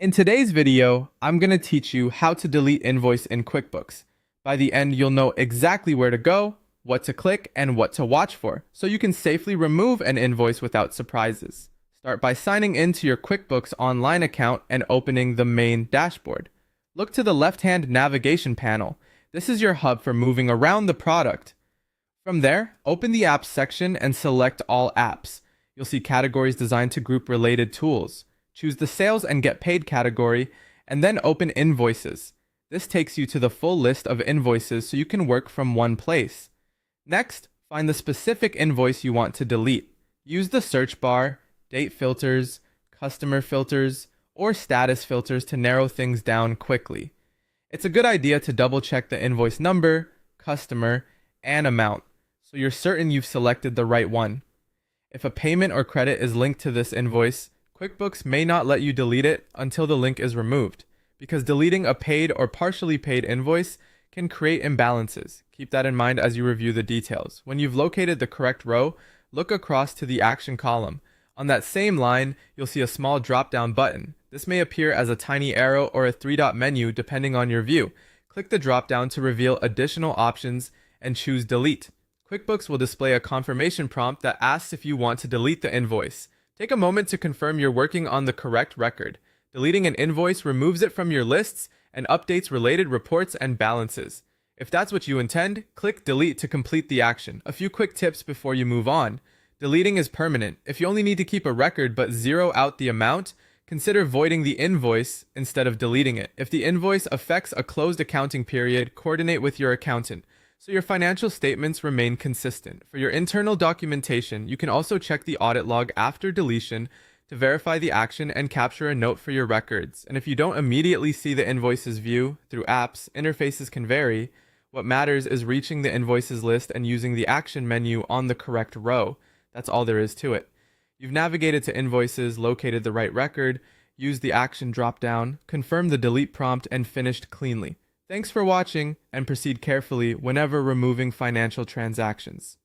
In today's video, I'm going to teach you how to delete invoice in QuickBooks. By the end, you'll know exactly where to go, what to click, and what to watch for, so you can safely remove an invoice without surprises. Start by signing into your QuickBooks online account and opening the main dashboard. Look to the left-hand navigation panel. This is your hub for moving around the product. From there, open the Apps section and select All Apps. You'll see categories designed to group related tools. Choose the Sales and Get Paid category, and then open Invoices. This takes you to the full list of invoices so you can work from one place. Next, find the specific invoice you want to delete. Use the search bar, date filters, customer filters, or status filters to narrow things down quickly. It's a good idea to double-check the invoice number, customer, and amount, so you're certain you've selected the right one. If a payment or credit is linked to this invoice, QuickBooks may not let you delete it until the link is removed, because deleting a paid or partially paid invoice can create imbalances. Keep that in mind as you review the details. When you've located the correct row, look across to the action column. On that same line, you'll see a small drop-down button. This may appear as a tiny arrow or a three-dot menu depending on your view. Click the drop-down to reveal additional options and choose Delete. QuickBooks will display a confirmation prompt that asks if you want to delete the invoice. Take a moment to confirm you're working on the correct record. Deleting an invoice removes it from your lists and updates related reports and balances. If that's what you intend, click Delete to complete the action. A few quick tips before you move on. Deleting is permanent. If you only need to keep a record but zero out the amount, consider voiding the invoice instead of deleting it. If the invoice affects a closed accounting period, coordinate with your accountant so your financial statements remain consistent. For your internal documentation, you can also check the audit log after deletion to verify the action and capture a note for your records. And if you don't immediately see the invoices view through apps, interfaces can vary. What matters is reaching the invoices list and using the action menu on the correct row. That's all there is to it. You've navigated to invoices, located the right record, used the action drop-down, confirmed the delete prompt, and finished cleanly. Thanks for watching, and proceed carefully whenever removing financial transactions.